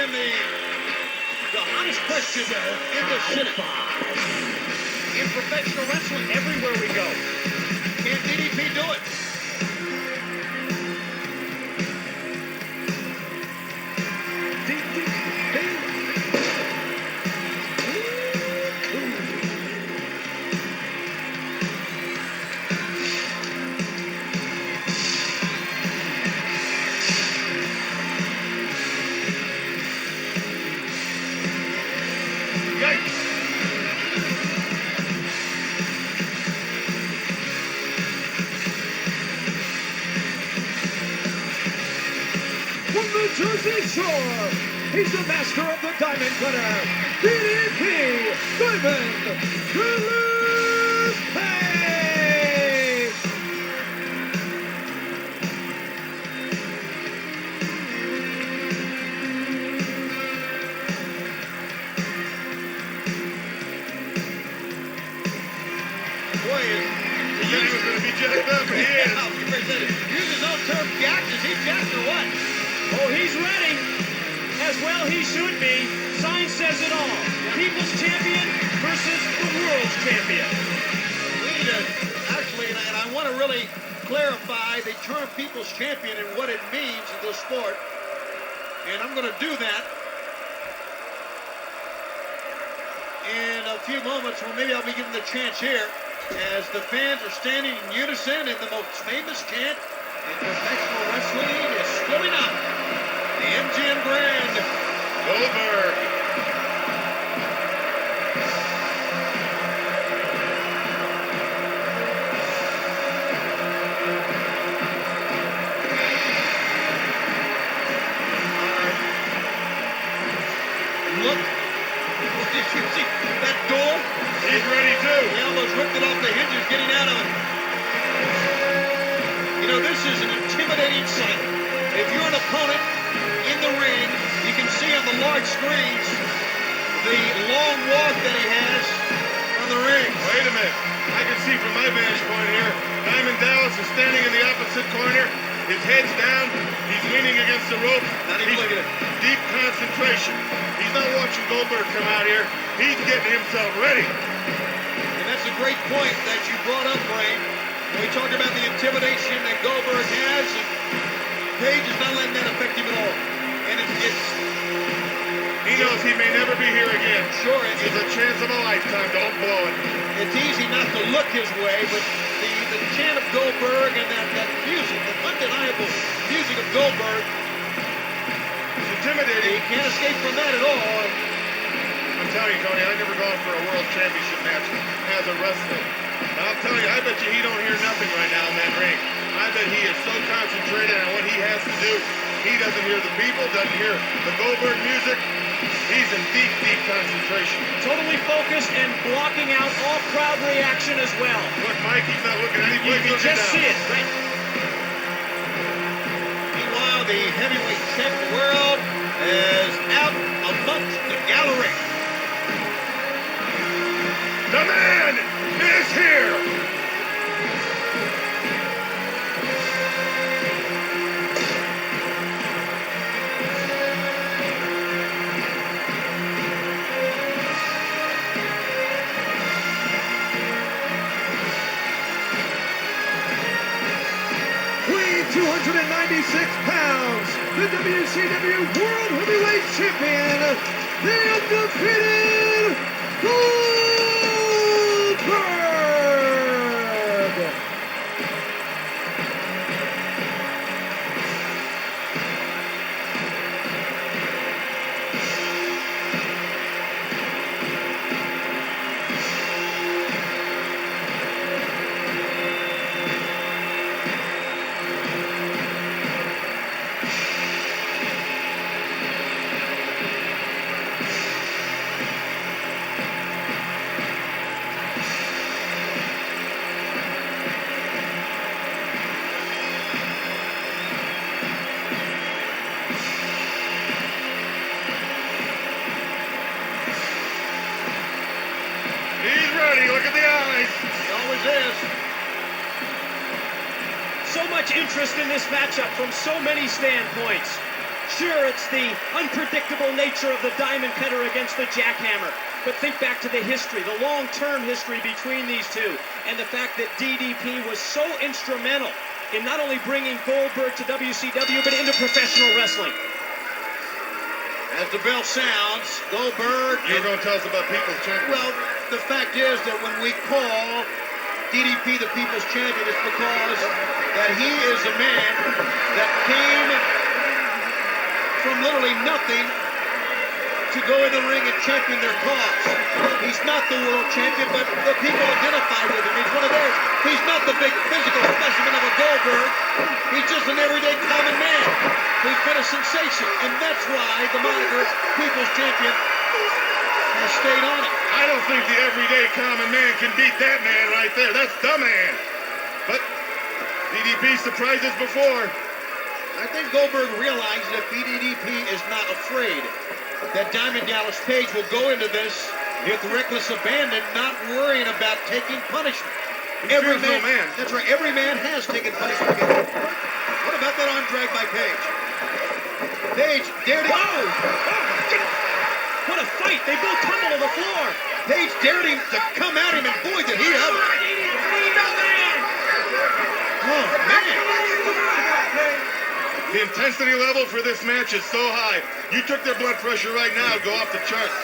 been the hottest question in the Senate. In professional wrestling, everywhere we go. Can DDP do it? Jersey Shore, he's the master of the diamond cutter, DDP Diamond Gillespie! Boy, he was going to be jacked up, and he is. Use his own term, jacked. Is he jacked or what? Oh, he's ready. As well he should be. Sign says it all. People's champion versus the world's champion. We need to, actually, and I want to really clarify the term people's champion and what it means in the sport. And I'm going to do that in a few moments. Well, maybe I'll be given the chance here as the fans are standing in unison, and the most famous chant in professional wrestling is still up. The MGM Grand, Goldberg. Look, did you see that door? He's ready too. He almost ripped it off the hinges getting out of it. You know, this is an intimidating sight. If you're an opponent in the ring, you can see on the large screens the long walk that he has on the ring. Wait a minute. I can see from my vantage point here. Diamond Dallas is standing in the opposite corner. His head's down. He's leaning against the rope. Not even looking at it. Deep concentration. He's not watching Goldberg come out here. He's getting himself ready. And that's a great point that you brought up, Brain. When we talk about the intimidation that Goldberg has, and Page is not letting that affect him at all. And he knows he may never be here again. Sure. It's a chance of a lifetime. Don't blow it. It's easy not to look his way, but the chant of Goldberg and that music, the undeniable music of Goldberg, it's intimidating. He can't escape from that at all. I'm telling you, Tony, I've never gone for a world championship match as a wrestler. I'll tell you, I bet you he don't hear nothing right now in that ring. I bet he is so concentrated on what he has to do. He doesn't hear the people, doesn't hear the Goldberg music. He's in deep, deep concentration. Totally focused and blocking out all crowd reaction as well. Look, Mike, he's not looking at anything. You can just see it, right? Meanwhile, the heavyweight champ of the world is out amongst the gallery. The man is here! Weighing 296 pounds, the WCW World Heavyweight Champion, the undefeated Goldberg! Look at the eyes. He always is. So much interest in this matchup from so many standpoints. Sure, it's the unpredictable nature of the diamond cutter against the jackhammer. But think back to the history, the long-term history between these two, and the fact that DDP was so instrumental in not only bringing Goldberg to WCW, but into professional wrestling. As the bell sounds, Goldberg... You're going to tell us about People's Champion? Well, the fact is that when we call DDP the People's Champion, it's because that he is a man that came from literally nothing to go in the ring and champion their cause. He's not the world champion, but the people identify with him. He's one of theirs. He's not the big physical specimen of a Goldberg. He's just an everyday common man who's been a sensation. And that's why the moniker People's Champion has stayed on it. I don't think the everyday common man can beat that man right there. That's the man. But DDP surprised us before. I think Goldberg realized that DDP is not afraid that Diamond Dallas Page will go into this with reckless abandon, not worrying about taking punishment. Every man. That's right. Every man has taken punishment. What about that arm drag by Page? Page dared him. Whoa! What a fight! They both tumble to the floor. Page dared him to come at him, and boy, did he have it. Oh, man. The intensity level for this match is so high. You took their blood pressure right now, it'd go off the charts.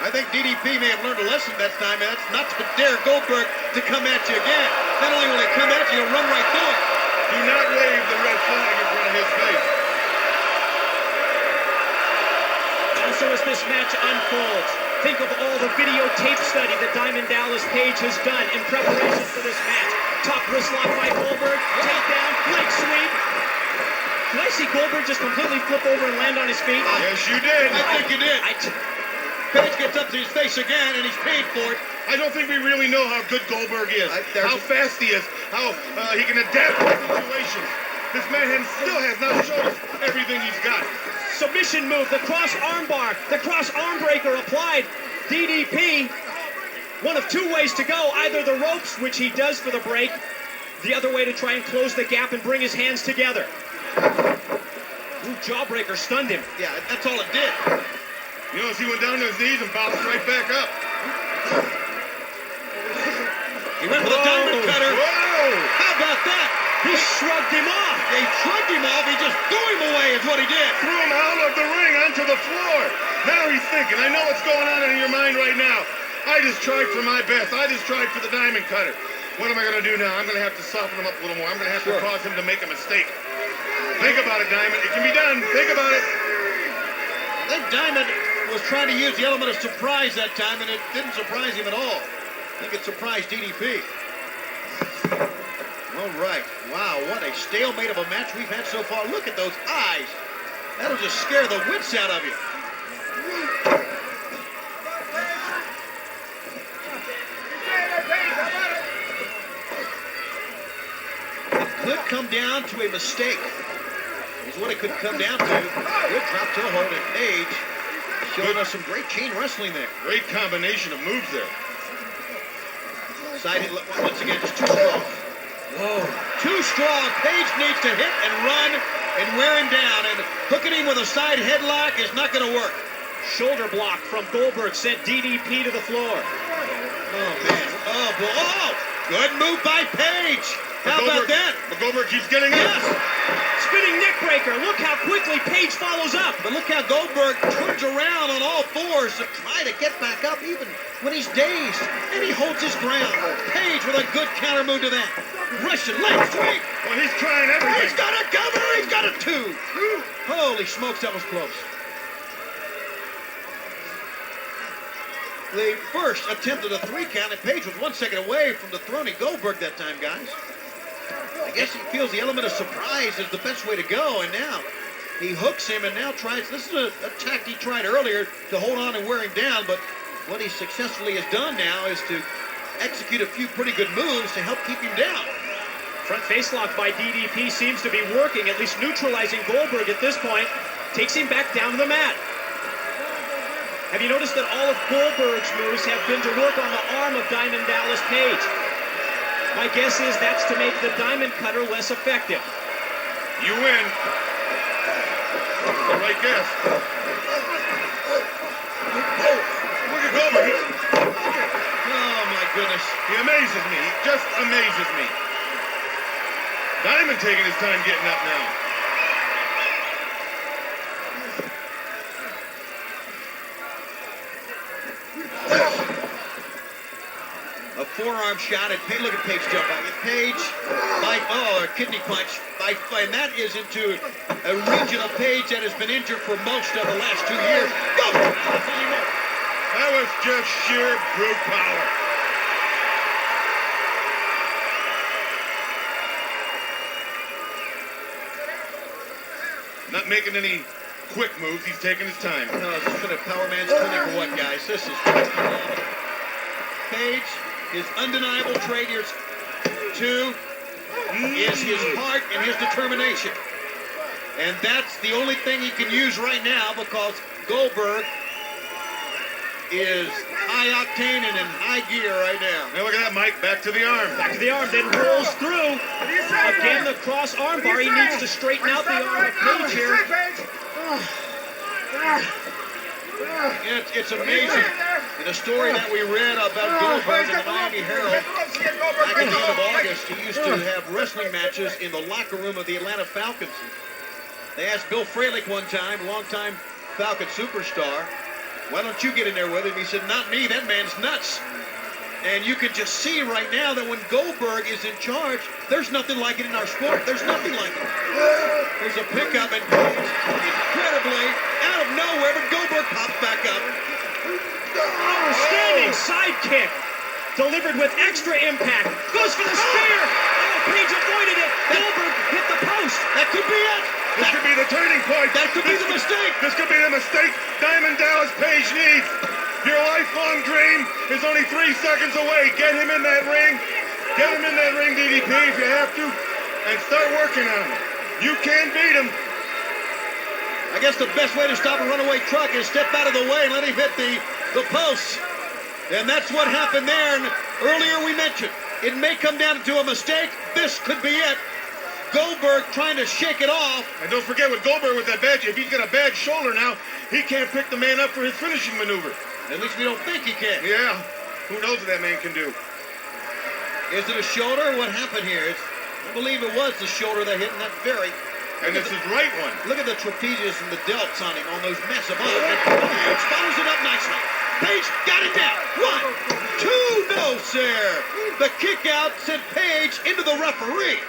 I think DDP may have learned a lesson that time, and that's not to dare Goldberg to come at you again. Not only will he come at you, he'll run right through it. Do not wave the red flag in front of his face. Also, as this match unfolds, think of all the videotape study that Diamond Dallas Page has done in preparation for this match. Top wrist lock by Goldberg, takedown, leg sweep. Did I see Goldberg just completely flip over and land on his feet? Yes, you did. I think you did. Page gets up to his face again, and he's paid for it. I don't think we really know how good Goldberg is, how fast he is, how he can adapt to situations. This man still has not shown us everything he's got. Submission move, the cross armbar, the cross arm breaker applied. DDP, one of two ways to go. Either the ropes, which he does for the break, the other way to try and close the gap and bring his hands together. Ooh, jawbreaker stunned him. Yeah, that's all it did. You notice he went down to his knees and bounced right back up. He went for the diamond cutter. Whoa! How about that? He shrugged him off. They shrugged him off. He just threw him away is what he did. Threw him out of the ring onto the floor. Now he's thinking, I know what's going on in your mind right now. I just tried for my best. I just tried for the diamond cutter. What am I going to do now? I'm going to have to soften him up a little more. I'm going to have to cause him to make a mistake. Think about it, Diamond. It can be done. Think about it. I think Diamond was trying to use the element of surprise that time, and it didn't surprise him at all. I think it surprised DDP. All right. Wow, what a stalemate of a match we've had so far. Look at those eyes. That'll just scare the wits out of you. It could come down to a mistake. Is what it could come down to. Good drop toe hold, and Page showing us some great chain wrestling there. Great combination of moves there. Side hit, once again, just too strong. Whoa. Too strong. Page needs to hit and run and wear him down. And hooking him with a side headlock is not going to work. Shoulder block from Goldberg sent DDP to the floor. Oh, man. Oh, boy. Oh, good move by Page. How about that? But Goldberg keeps getting up. Yes. Spinning neck breaker. Look how quickly Page follows up. But look how Goldberg turns around on all fours to try to get back up even when he's dazed. And he holds his ground. Page with a good counter move to that. Russian leg sweep. Well, he's trying everything. He's got a cover. He's got a two. Holy smokes, that was close. The first attempt at a 3 count, and Page was 1 second away from dethroning Goldberg that time, guys. I guess he feels the element of surprise is the best way to go, and now he hooks him and now tries. This is a tact he tried earlier to hold on and wear him down, but what he successfully has done now is to execute a few pretty good moves to help keep him down. Front face lock by DDP seems to be working, at least neutralizing Goldberg at this point. Takes him back down to the mat. Have you noticed that all of Goldberg's moves have been to work on the arm of Diamond Dallas Page? My guess is that's to make the diamond cutter less effective. You win. guess. Look at Goldberg. Oh, my goodness. He amazes me. He just amazes me. Diamond taking his time getting up now. A forearm shot at Page. Look at Page jump back. And Page, a kidney punch. And that is into a region of Page that has been injured for most of the last 2 years. Go! That was just sheer brute power. Not making any quick moves. He's taking his time. No, this has been a power man's clinic or what, guys? This is Page. His undeniable trait here is his heart and his determination. And that's the only thing he can use right now because Goldberg is high octane and in high gear right now. Now look at that, Mike. Back to the arm. Back to the arm, then rolls through. Again, the cross arm bar. He needs to straighten out the arm of Page here. It's amazing. In a story that we read about Goldberg in the Miami Herald, back in the end of August, he used to have wrestling matches in the locker room of the Atlanta Falcons. They asked Bill Fralick one time, longtime Falcon superstar, why don't you get in there with him? He said, not me, that man's nuts. And you can just see right now that when Goldberg is in charge, there's nothing like it in our sport. There's nothing like it. There's a pickup and incredibly out of nowhere, but Goldberg pops back up. Standing side kick. Delivered with extra impact. Goes for the spear. Oh, Page avoided it. Goldberg hit the post. That could be it. This could be the turning point. That could be the mistake. This could be the mistake Diamond Dallas Page needs. Your lifelong dream is only 3 seconds away. Get him in that ring. Get him in that ring, DDP, if you have to, and start working on him. You can beat him. I guess the best way to stop a runaway truck is step out of the way and let him hit the posts. And that's what happened there. And earlier we mentioned, it may come down to a mistake. This could be it. Goldberg trying to shake it off. And don't forget with Goldberg with that badge, if he's got a bad shoulder now, he can't pick the man up for his finishing maneuver. At least we don't think he can. Yeah, who knows what that man can do. Is it a shoulder? What happened here? I believe it was the shoulder that hit in that very. And it's his right one. Look at the trapezius and the delts on him, on those massive arms. Page follows it up nicely. Page got it down. 1, 2, no, sir. The kick out sent Page into the referee.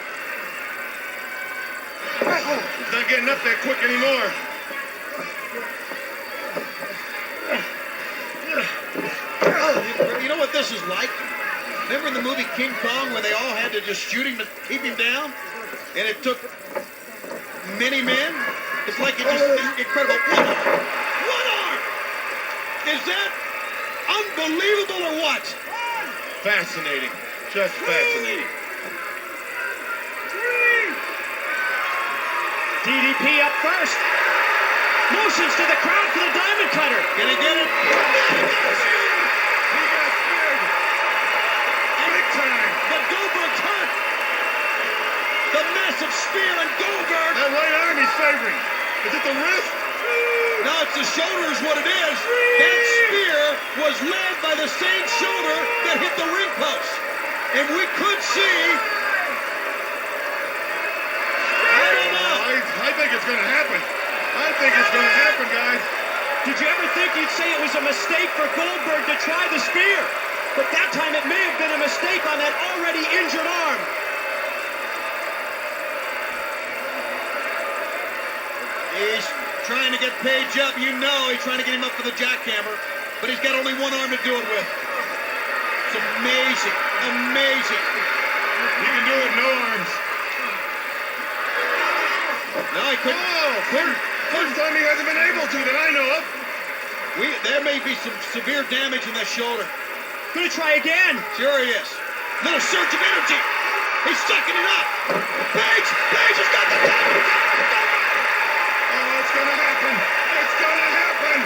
He's not getting up that quick anymore. You know what this is like? Remember in the movie King Kong where they all had to just shoot him to keep him down? And it took many men? It's like it's just incredible. One arm! Is that unbelievable or what? Fascinating. Just fascinating. DDP up first. Motions to the crowd for the diamond cutter. Can he get it? He got scared. Big time. But Goldberg's hurt. The massive spear and Goldberg. That right arm he's favoring. Is it the wrist? No, it's the shoulder is what it is. That spear was led by the same shoulder that hit the ring post. And we could see. I don't know. I think it's going to happen. I think it's going to happen, guys. Did you ever think you'd say it was a mistake for Goldberg to try the spear? But that time it may have been a mistake on that already injured arm. He's trying to get Page up. You know he's trying to get him up for the jackhammer. But he's got only one arm to do it with. It's amazing. Amazing. He can do it with no arms. No, he couldn't. First time he hasn't been able to that I know of. There may be some severe damage in that shoulder. Gonna try again. Sure he is. Little surge of energy. He's sucking it up. Page has got the time. Oh, it's gonna happen. It's gonna happen.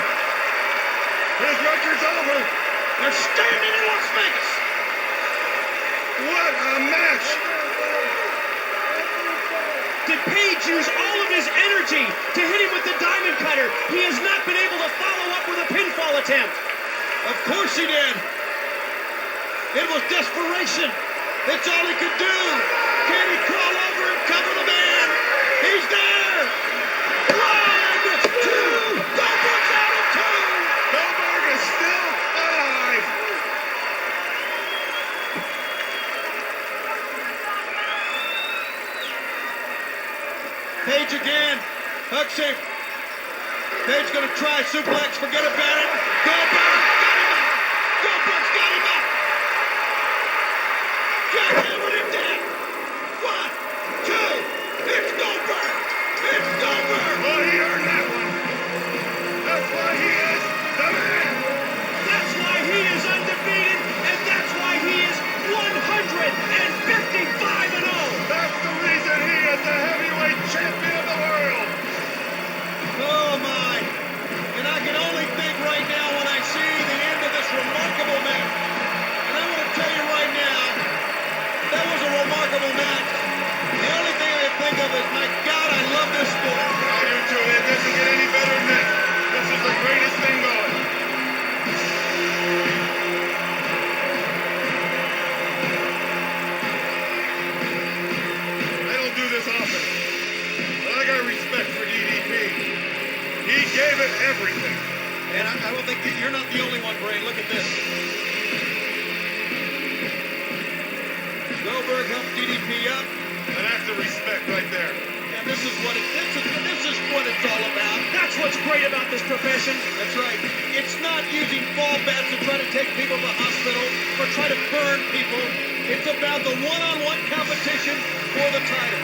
His record's over. They're standing in Las Vegas. What a match. Did Page use all of his energy to hit him with the diamond cutter? here. He has not been able to follow up with a pinfall attempt. Of course he did. It was desperation. It's all he could do. Can he crawl over and cover the man? He's there. 1, 2. Goldberg's out of 2. Goldberg is still alive. Page again. Hooks him. Page gonna try suplex. Forget about it. Goldberg got him up. Goldberg's got him up. Jackhammered him down. 1, 2. It's Goldberg. It's Goldberg. Well, he earned that one. That's why he is the man. That's why he is undefeated, and that's why he is 155-0. That's the reason he is the heavyweight champion of the world. Oh my. And I can only think right now when I see the end of this remarkable match. And I want to tell you right now, that was a remarkable match. The only thing I can think of is, my God, I love this sport. I do too. It doesn't get any better than this. This is the greatest thing going. I don't do this often, but I got respect for DDP. He gave it everything. And I don't think you're not the only one, Bray. Look at this. Goldberg helped DDP up. And that's the respect right there. And this is what it's all about. That's what's great about this profession. That's right. It's not using fall bats to try to take people to the hospital or try to burn people. It's about the one-on-one competition for the title.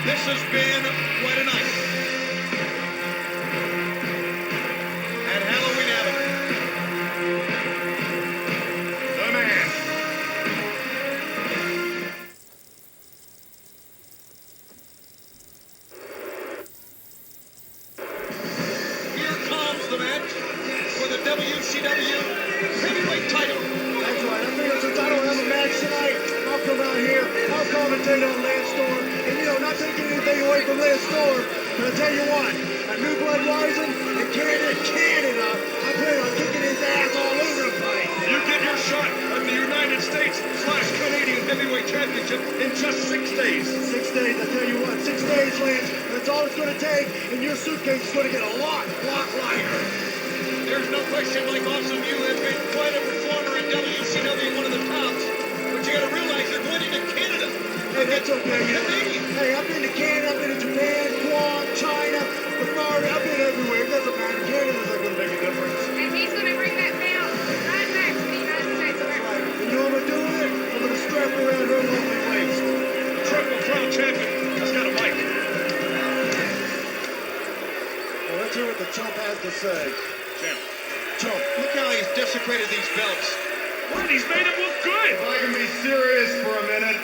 This has been quite a night. At Halloween Havoc. The man. Here comes the match for the WCW heavyweight title. That's right. I figured since I don't have a match tonight, I'll come out here, I'll commentate on Lance Storm. And, not taking anything away from Lance Storm, but I tell you what, a New Blood Rising and Canada, I plan on kicking his ass all over the place. You get your shot at the United States/Canadian Heavyweight Championship in just 6 days. 6 days, I tell you what, 6 days, Lance. That's all it's going to take, and your suitcase is going to get a lot lighter. There's no question, Mike Awesome, you have been quite a performer in WCW, one of the tops. But you got to realize you're going into Canada. Hey, that's okay. Canadian. Hey, I've been to Canada, I've been to Japan, Guam, China, Florida. I've been everywhere. It doesn't matter. Canada's not going to make a difference. And he's going to bring that belt right back to the United States of America. Right. You know what I'm doing it? I'm going to strap around her lovely waist. Triple Crown champion has got a mic. Well, let's hear what the chump has to say. Champ. Chump. Look how he's desecrated these belts. What? He's made it look good. If I can be serious for a minute,